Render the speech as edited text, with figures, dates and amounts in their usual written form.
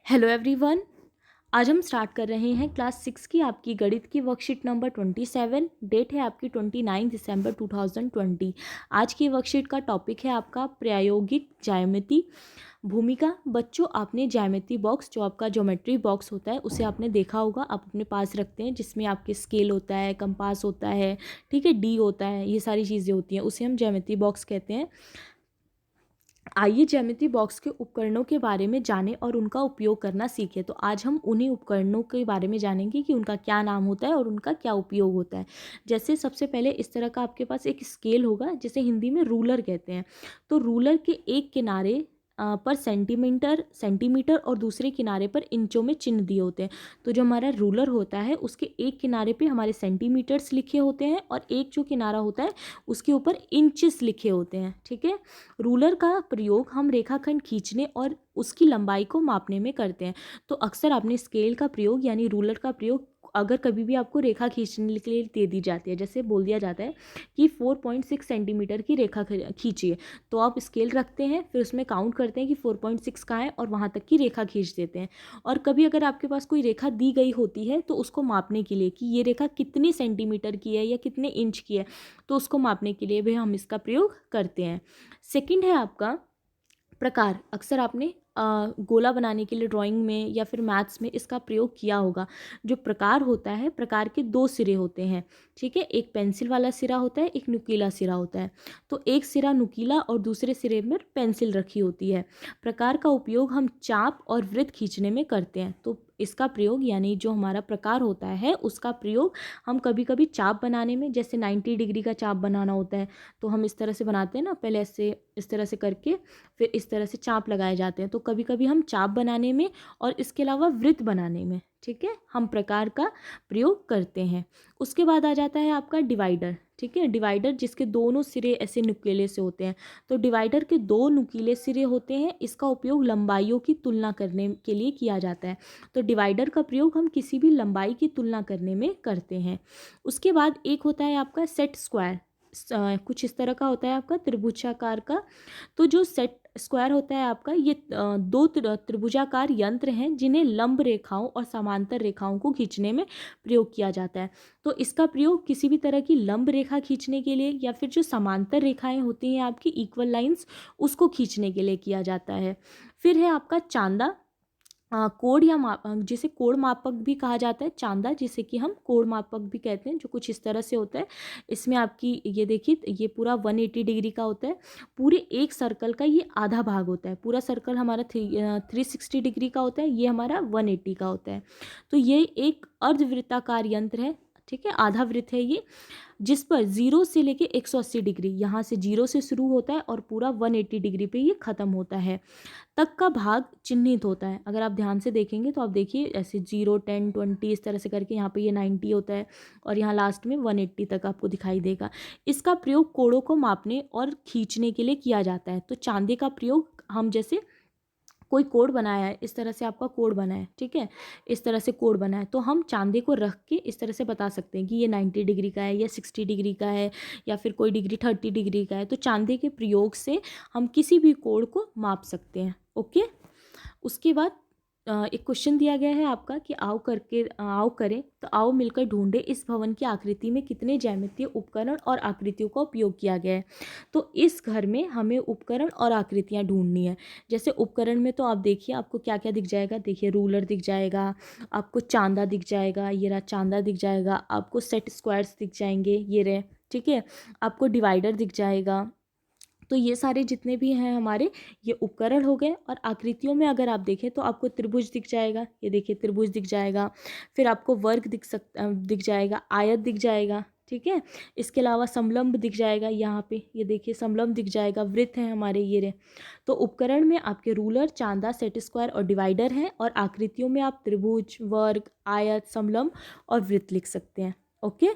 Hello everyone. आज हम start कर रहे हैं क्लास 6 की आपकी गणित की वर्कशीट नंबर 27। डेट है आपकी 29 दिसंबर 2020। आज की वर्कशीट का टॉपिक है आपका प्रायोगिक ज्यामिति भूमिका। बच्चों, आपने ज्यामिति बॉक्स, जो आपका ज्योमेट्री बॉक्स होता है, उसे आपने देखा होगा, आप अपने पास रखते हैं, जिसमें आपके स्केल होता है, कंपास होता है, ठीक है, डी होता है, ये सारी चीज़ें होती हैं, उसे हम ज्यामिति बॉक्स कहते हैं। आइए ज्यामिति बॉक्स के उपकरणों के बारे में जानें और उनका उपयोग करना सीखें। तो आज हम उन्हीं उपकरणों के बारे में जानेंगे कि उनका क्या नाम होता है और उनका क्या उपयोग होता है। जैसे सबसे पहले इस तरह का आपके पास एक स्केल होगा, जिसे हिंदी में रूलर कहते हैं। तो रूलर के एक किनारे पर सेंटीमीटर और दूसरे किनारे पर इंचों में चिन्ह दिए होते हैं। तो जो हमारा रूलर होता है, उसके एक किनारे पे हमारे सेंटीमीटर्स लिखे होते हैं और एक जो किनारा होता है उसके ऊपर इंचेस लिखे होते हैं, ठीक है। रूलर का प्रयोग हम रेखाखंड खींचने और उसकी लंबाई को मापने में करते हैं। तो अक्सर आपने स्केल का प्रयोग यानी रूलर का प्रयोग अगर कभी भी आपको रेखा खींचने के लिए दे दी जाती है, जैसे बोल दिया जाता है कि 4.6 सेंटीमीटर की रेखा खींचिए, तो आप स्केल रखते हैं, फिर उसमें काउंट करते हैं कि 4.6 कहाँ है और वहाँ तक की रेखा खींच देते हैं। और कभी अगर आपके पास कोई रेखा दी गई होती है, तो उसको मापने के लिए कि ये रेखा कितनी सेंटीमीटर की है या कितने इंच की है, तो उसको मापने के लिए भी हम इसका प्रयोग करते हैं। सेकंड है आपका प्रकार। अक्सर आपने गोला बनाने के लिए ड्राइंग में या फिर मैथ्स में इसका प्रयोग किया होगा। जो प्रकार होता है, प्रकार के दो सिरे होते हैं, ठीक है। एक पेंसिल वाला सिरा होता है, एक नुकीला सिरा होता है। तो एक सिरा नुकीला और दूसरे सिरे में पेंसिल रखी होती है। प्रकार का उपयोग हम चाप और वृत्त खींचने में करते हैं। तो इसका प्रयोग यानी जो हमारा प्रकार होता है, उसका प्रयोग हम कभी कभी चाप बनाने में, जैसे 90 डिग्री का चाप बनाना होता है, तो हम इस तरह से बनाते हैं ना, पहले ऐसे इस तरह से करके फिर इस तरह से चाप लगाए जाते हैं। तो कभी कभी हम चाप बनाने में और इसके अलावा वृत्त बनाने में, ठीक है, हम प्रकार का प्रयोग करते हैं। उसके बाद आ जाता है आपका डिवाइडर, ठीक है। डिवाइडर जिसके दोनों सिरे ऐसे नुकीले से होते हैं। तो डिवाइडर के दो नुकीले सिरे होते हैं। इसका उपयोग लंबाइयों की तुलना करने के लिए किया जाता है। तो डिवाइडर का प्रयोग हम किसी भी लंबाई की तुलना करने में करते हैं। उसके बाद एक होता है आपका सेट स्क्वायर। कुछ इस तरह का होता है आपका त्रिभुजाकार का। तो जो सेट स्क्वायर होता है आपका, ये दो त्रिभुजाकार यंत्र हैं, जिन्हें लंब रेखाओं और समांतर रेखाओं को खींचने में प्रयोग किया जाता है। तो इसका प्रयोग किसी भी तरह की लंब रेखा खींचने के लिए या फिर जो समांतर रेखाएं होती हैं आपकी इक्वल लाइंस, उसको खींचने के लिए किया जाता है। फिर है आपका चांदा। कोण या जिसे कोण मापक भी कहा जाता है, चांदा जिसे कि हम कोण मापक भी कहते हैं, जो कुछ इस तरह से होता है। इसमें आपकी ये देखिए, ये पूरा 180 डिग्री का होता है। पूरे एक सर्कल का ये आधा भाग होता है। पूरा सर्कल हमारा 360 डिग्री का होता है, ये हमारा 180 का होता है। तो ये एक अर्धवृत्ताकार यंत्र है, ठीक है, आधा वृत्त है ये, जिस पर 0 से लेके 180 डिग्री, यहाँ से 0 से शुरू होता है और पूरा 180 डिग्री पे ये ख़त्म होता है, तक का भाग चिन्हित होता है। अगर आप ध्यान से देखेंगे तो आप देखिए ऐसे 0, 10, 20 इस तरह से करके यहाँ पे ये 90 होता है और यहाँ लास्ट में 180 तक आपको दिखाई देगा। इसका प्रयोग कोणों को मापने और खींचने के लिए किया जाता है। तो चांदे का प्रयोग हम जैसे कोई कोड बनाया है, इस तरह से आपका कोड बना है, ठीक है, इस तरह से कोड बना है, तो हम चांदे को रख के इस तरह से बता सकते हैं कि ये 90 डिग्री का है या 60 डिग्री का है या फिर कोई डिग्री 30 डिग्री का है। तो चांदे के प्रयोग से हम किसी भी कोड को माप सकते हैं। ओके। उसके बाद एक क्वेश्चन दिया गया है आपका कि आओ करें, तो आओ मिलकर ढूंढें इस भवन की आकृति में कितने ज्यामितीय उपकरण और आकृतियों का उपयोग किया गया है। तो इस घर में हमें उपकरण और आकृतियां ढूंढनी है। जैसे उपकरण में तो आप देखिए आपको क्या क्या दिख जाएगा। देखिए रूलर दिख जाएगा, आपको चांदा दिख जाएगा, ये रहा चांदा दिख जाएगा, आपको सेट स्क्वायर्स दिख जाएंगे, ये रहे, ठीक है, आपको डिवाइडर दिख जाएगा। तो ये सारे जितने भी हैं हमारे, ये उपकरण हो गए। और आकृतियों में अगर आप देखें तो आपको त्रिभुज दिख जाएगा, ये देखिए त्रिभुज दिख जाएगा। फिर आपको वर्ग दिख जाएगा, आयत दिख जाएगा, ठीक है। इसके अलावा समलंब दिख जाएगा, यहाँ पे ये देखिए समलंब दिख जाएगा, वृत्त हैं हमारे ये रहे। तो उपकरण में आपके रूलर, चांदा, सेट स्क्वायर और डिवाइडर हैं, और आकृतियों में आप त्रिभुज, वर्ग, आयत, समलंब और वृत्त लिख सकते हैं। ओके।